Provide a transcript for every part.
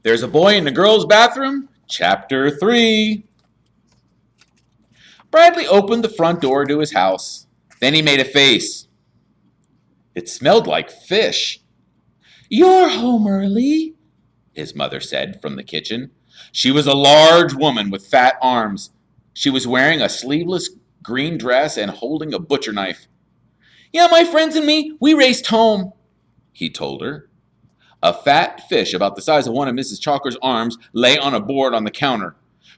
There's a Boy in the Girls' Bathroom, Chapter 3. Bradley opened the front door to his house. Then he made a face. It smelled like fish. "You're home early," his mother said from the kitchen. She was a large woman with fat arms. She was wearing a sleeveless green dress and holding a butcher knife. "Yeah, my friends and me, we raced home," he told her. A fat fish about the size of one of Mrs. Chalker's arms lay on a board on the counter.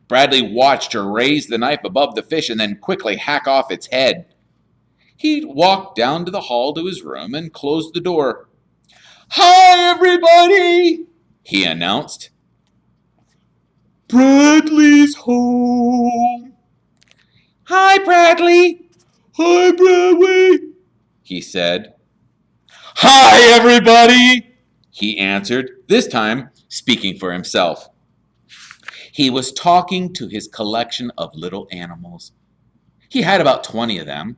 Bradley watched her raise the knife above the fish and then quickly hack off its head. He walked down to the hall to his room and closed the door. "Hi, everybody," he announced. "Bradley's home." "Hi, Bradley." "Hi, Bradley," he said. "Hi, everybody," he answered, this time speaking for himself. He was talking to his collection of little animals. He had about 20 of them.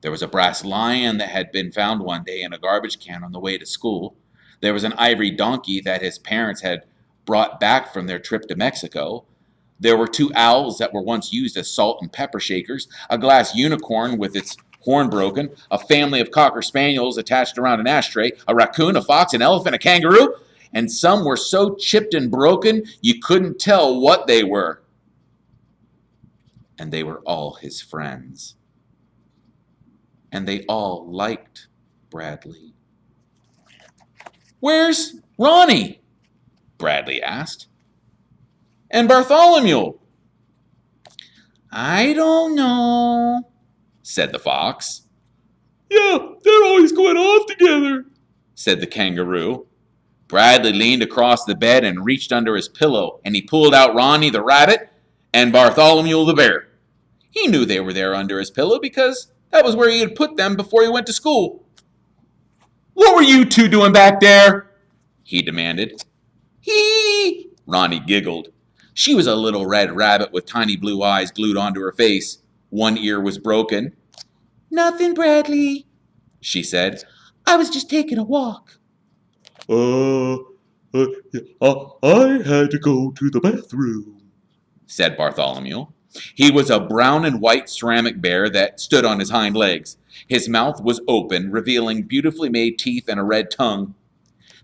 There was a brass lion that had been found one day in a garbage can on the way to school. There was an ivory donkey that his parents had brought back from their trip to Mexico. There were 2 owls that were once used as salt and pepper shakers, a glass unicorn with its horn broken, a family of cocker spaniels attached around an ashtray, a raccoon, a fox, an elephant, a kangaroo, and some were so chipped and broken you couldn't tell what they were. And they were all his friends. And they all liked Bradley. "Where's Ronnie?" Bradley asked. "And Bartholomew?" "I don't know," said the fox. "Yeah, they're always going off together," said the kangaroo. Bradley leaned across the bed and reached under his pillow, and he pulled out Ronnie the rabbit and Bartholomew the bear. He knew they were there under his pillow because that was where he had put them before he went to school. "What were you 2 doing back there?" he demanded. "Hee!" Ronnie giggled. She was a little red rabbit with tiny blue eyes glued onto her face. One ear was broken. "Nothing, Bradley," she said. "I was just taking a walk." Yeah, I had to go to the bathroom," said Bartholomew. He was a brown and white ceramic bear that stood on his hind legs. His mouth was open, revealing beautifully made teeth and a red tongue.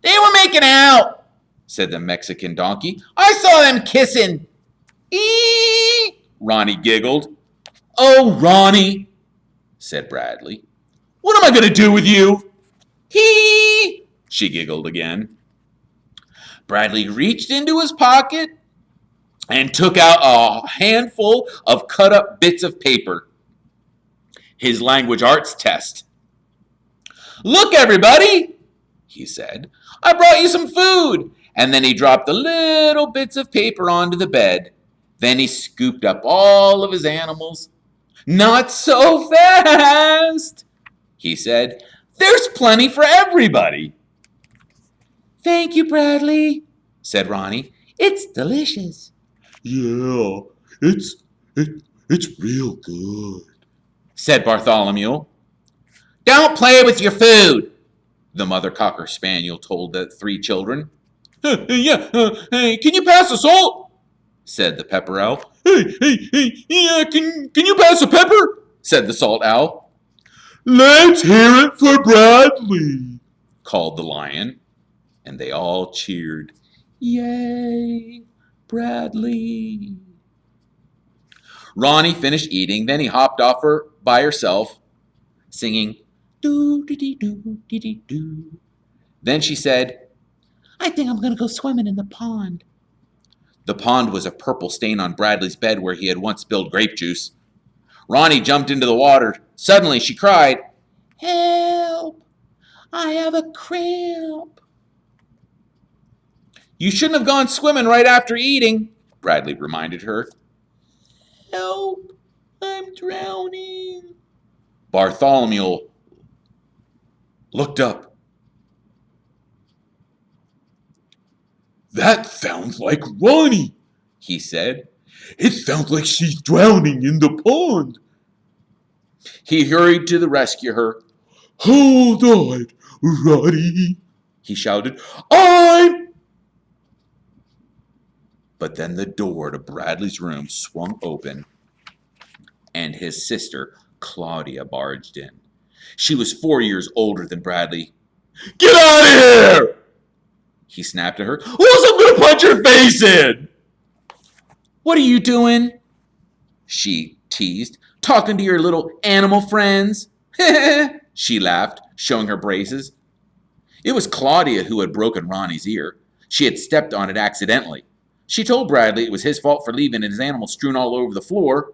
"They were making out," said the Mexican donkey. "I saw them kissing." "Eee!" Ronnie giggled. "Oh, Ronnie," said Bradley. "What am I going to do with you?" "Hee!" she giggled again. Bradley reached into his pocket and took out a handful of cut-up bits of paper. His language arts test. "Look, everybody," he said. "I brought you some food." And then he dropped the little bits of paper onto the bed. Then he scooped up all of his animals. "Not so fast," he said. "There's plenty for everybody." "Thank you, Bradley," said Ronnie. "It's delicious." "Yeah, it's real good," said Bartholomew. "Don't play with your food," the mother cocker spaniel told the 3 children. Hey, can you pass the salt?" said the pepper owl. Yeah, can you pass the pepper?" said the salt owl. "Let's hear it for Bradley," called the lion, and they all cheered. "Yay, Bradley." Ronnie finished eating, then he hopped off her by herself, singing doo-dee-dee-doo-dee-dee-doo. Then she said, "I think I'm going to go swimming in the pond." The pond was a purple stain on Bradley's bed where he had once spilled grape juice. Ronnie jumped into the water. Suddenly she cried, "Help! I have a cramp." "You shouldn't have gone swimming right after eating," Bradley reminded her. "Help! I'm drowning." Bartholomew looked up. "That sounds like Ronnie," he said. "It sounds like she's drowning in the pond." He hurried to rescue her. "Hold on, Ronnie," he shouted. "I'm..." But then the door to Bradley's room swung open, and his sister, Claudia, barged in. She was 4 years older than Bradley. "Get out of here!" he snapped at her. "Or else I'm going to punch your face in!" "What are you doing?" she teased. "Talking to your little animal friends?" She laughed, showing her braces. It was Claudia who had broken Ronnie's ear. She had stepped on it accidentally. She told Bradley it was his fault for leaving his animals strewn all over the floor.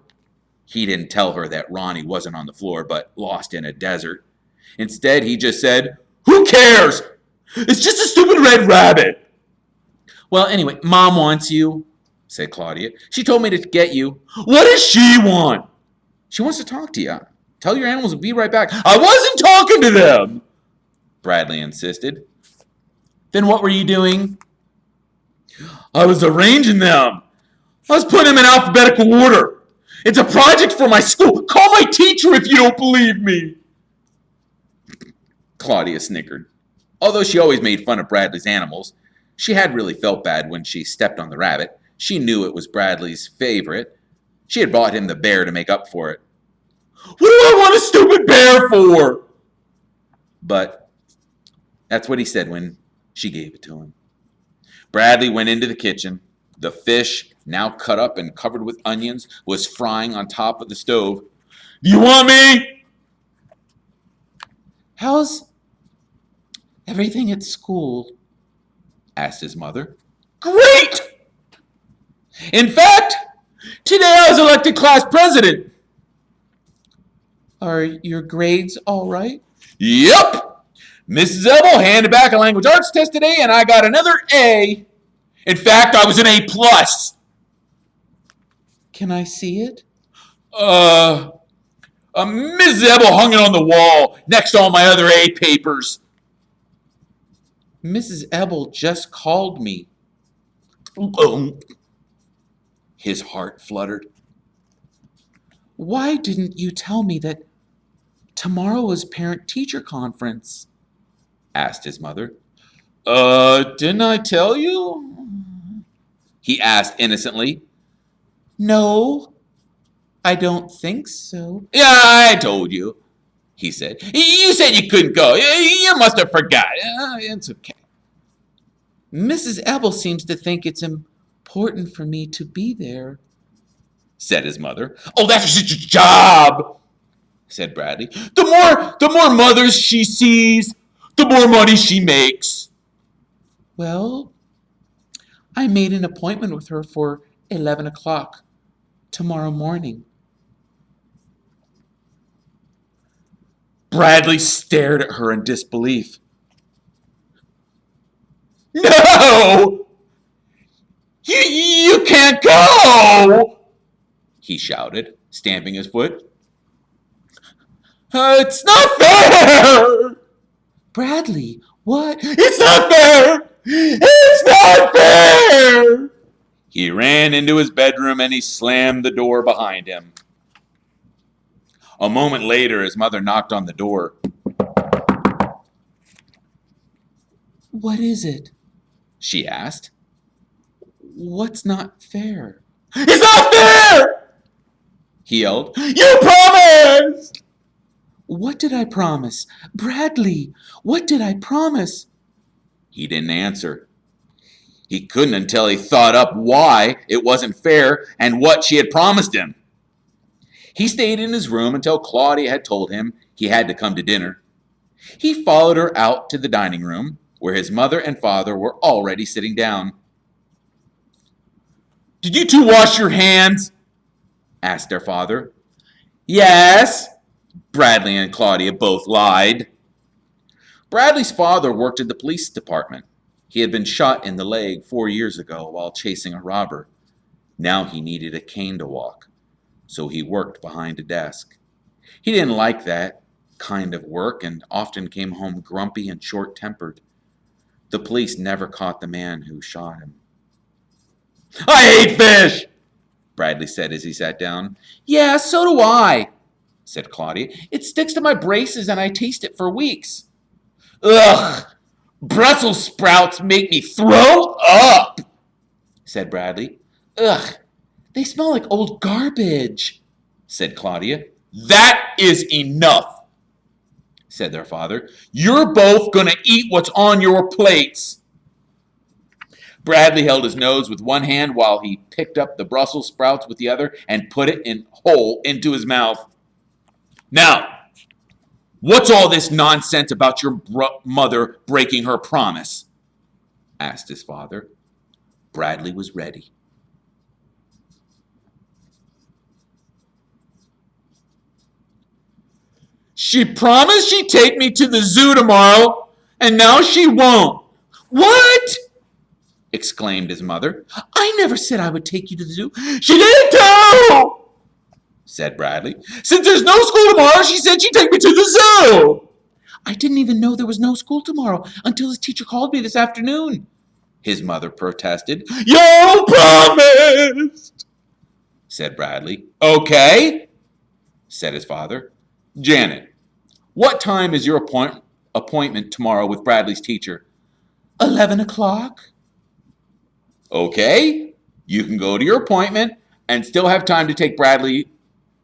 He didn't tell her that Ronnie wasn't on the floor, but lost in a desert. Instead, he just said, "Who cares? It's just a stupid red rabbit." "Well, anyway, Mom wants you," said Claudia. "She told me to get you." "What does she want?" "She wants to talk to you. Tell your animals to be right back." "I wasn't talking to them," Bradley insisted. "Then what were you doing?" "I was arranging them. I was putting them in alphabetical order. It's a project for my school. Call my teacher if you don't believe me." Claudia snickered. Although she always made fun of Bradley's animals, she had really felt bad when she stepped on the rabbit. She knew it was Bradley's favorite. She had bought him the bear to make up for it. "What do I want a stupid bear for?" But that's what he said when she gave it to him. Bradley went into the kitchen. The fish, now cut up and covered with onions, was frying on top of the stove. "Do you want me?" "How's everything at school?" asked his mother. "Great! In fact, today I was elected class president." "Are your grades all right?" "Yep. Mrs. Ebel handed back a language arts test today, and I got another A. In fact, I was an A+. "Can I see it?" Mrs. Ebel hung it on the wall next to all my other A papers." "Mrs. Ebel just called me." His heart fluttered. "Why didn't you tell me that tomorrow was parent-teacher conference?" asked his mother. Didn't I tell you?" he asked innocently. "No, I don't think so." "Yeah, I told you," he said. "You said you couldn't go. You must have forgot. It's okay." "Mrs. Ebel seems to think it's important for me to be there," said his mother. "Oh, that's your job," said Bradley. The more mothers she sees, the more money she makes." "Well, I made an appointment with her for 11 o'clock tomorrow morning." Bradley stared at her in disbelief. "No! You can't go!" he shouted, stamping his foot. "It's not fair!" "Bradley, what?" "It's not fair! It's not fair!" He ran into his bedroom and he slammed the door behind him. A moment later, his mother knocked on the door. "What is it?" she asked. "What's not fair?" "It's not fair!" he yelled. "You promised!" "What did I promise? Bradley, what did I promise?" He didn't answer. He couldn't until he thought up why it wasn't fair and what she had promised him. He stayed in his room until Claudia had told him he had to come to dinner. He followed her out to the dining room, where his mother and father were already sitting down. "Did you two wash your hands?" asked their father. "Yes," Bradley and Claudia both lied. Bradley's father worked in the police department. He had been shot in the leg 4 years ago while chasing a robber. Now he needed a cane to walk, so he worked behind a desk. He didn't like that kind of work and often came home grumpy and short-tempered. The police never caught the man who shot him. "I hate fish," Bradley said as he sat down. "Yeah, so do I," said Claudia. "It sticks to my braces and I taste it for weeks." "Ugh, Brussels sprouts make me throw up," said Bradley. Ugh, they smell like old garbage, said Claudia. That is enough, said their father. You're both going to eat what's on your plates. Bradley held his nose with one hand while he picked up the Brussels sprouts with the other and put it whole into his mouth. Now, what's all this nonsense about your mother breaking her promise? Asked his father. Bradley was ready. She promised she'd take me to the zoo tomorrow, and now she won't. What? Exclaimed his mother. I never said I would take you to the zoo. She did too, said Bradley. Since there's no school tomorrow, she said she'd take me to the zoo. I didn't even know there was no school tomorrow until his teacher called me this afternoon, his mother protested. You promised, said Bradley. Okay, said his father. Janet, what time is your appointment tomorrow with Bradley's teacher? 11 o'clock. Okay, you can go to your appointment and still have time to take Bradley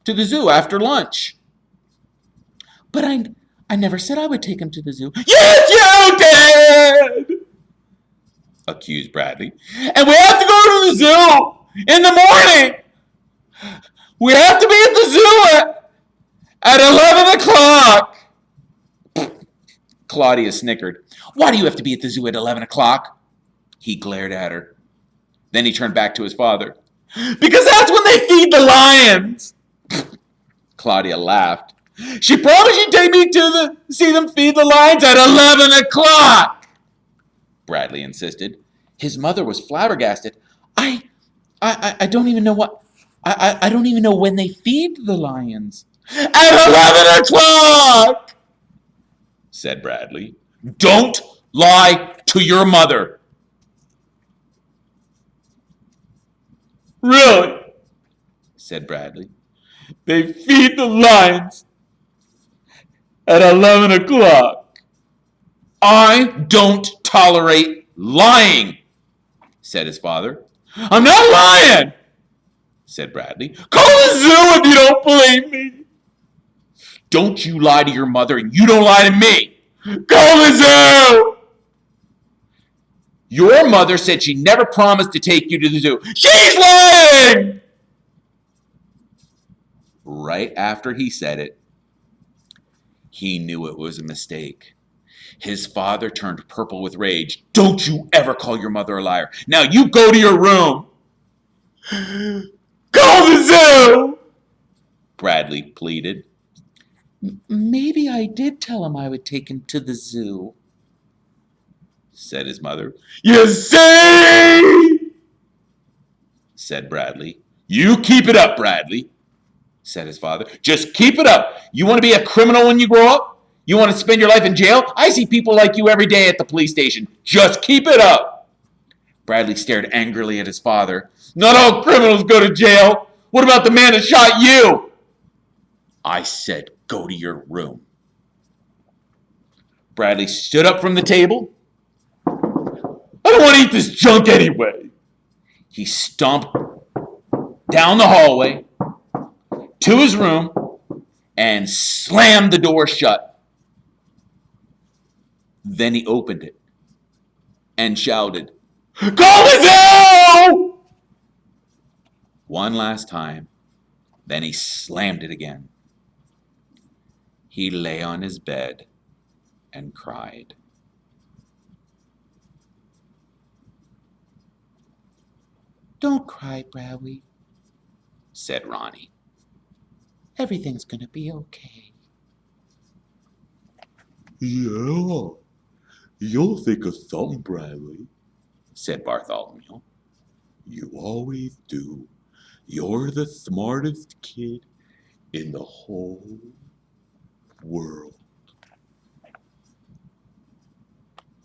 to the zoo after lunch. But I never said I would take him to the zoo. Yes, you did, accused Bradley. And we have to go to the zoo in the morning. We have to be at the zoo at 11 o'clock. Claudia snickered. Why do you have to be at the zoo at 11 o'clock? He glared at her. Then he turned back to his father. Because that's when they feed the lions. Claudia laughed. She promised she'd take me to see them feed the lions at 11 o'clock. Bradley insisted. His mother was flabbergasted. I don't even know what. I don't even know when they feed the lions. At 11 o'clock, said Bradley. Don't lie to your mother. Really? Said Bradley. They feed the lions at 11 o'clock. I don't tolerate lying, said his father. I'm not lying, said Bradley. Call the zoo if you don't believe me. Don't you lie to your mother and you don't lie to me. Call the zoo. Your mother said she never promised to take you to the zoo. She's lying! Right after he said it, he knew it was a mistake. His father turned purple with rage. Don't you ever call your mother a liar. Now you go to your room. Call the zoo! Bradley pleaded. Maybe I did tell him I would take him to the zoo, said his mother. You see? Said Bradley. You keep it up, Bradley, said his father. Just keep it up. You want to be a criminal when you grow up? You want to spend your life in jail? I see people like you every day at the police station. Just keep it up. Bradley stared angrily at his father. Not all criminals go to jail. What about the man that shot you? I said go to your room. Bradley stood up from the table. I don't want to eat this junk anyway. He stomped down the hallway to his room and slammed the door shut. Then he opened it and shouted, Call the zoo! One last time. Then he slammed it again. He lay on his bed and cried. Don't cry, Bradley, said Ronnie. Everything's gonna be okay. Yeah, you'll think of something, Bradley, said Bartholomew. You always do. You're the smartest kid in the whole world.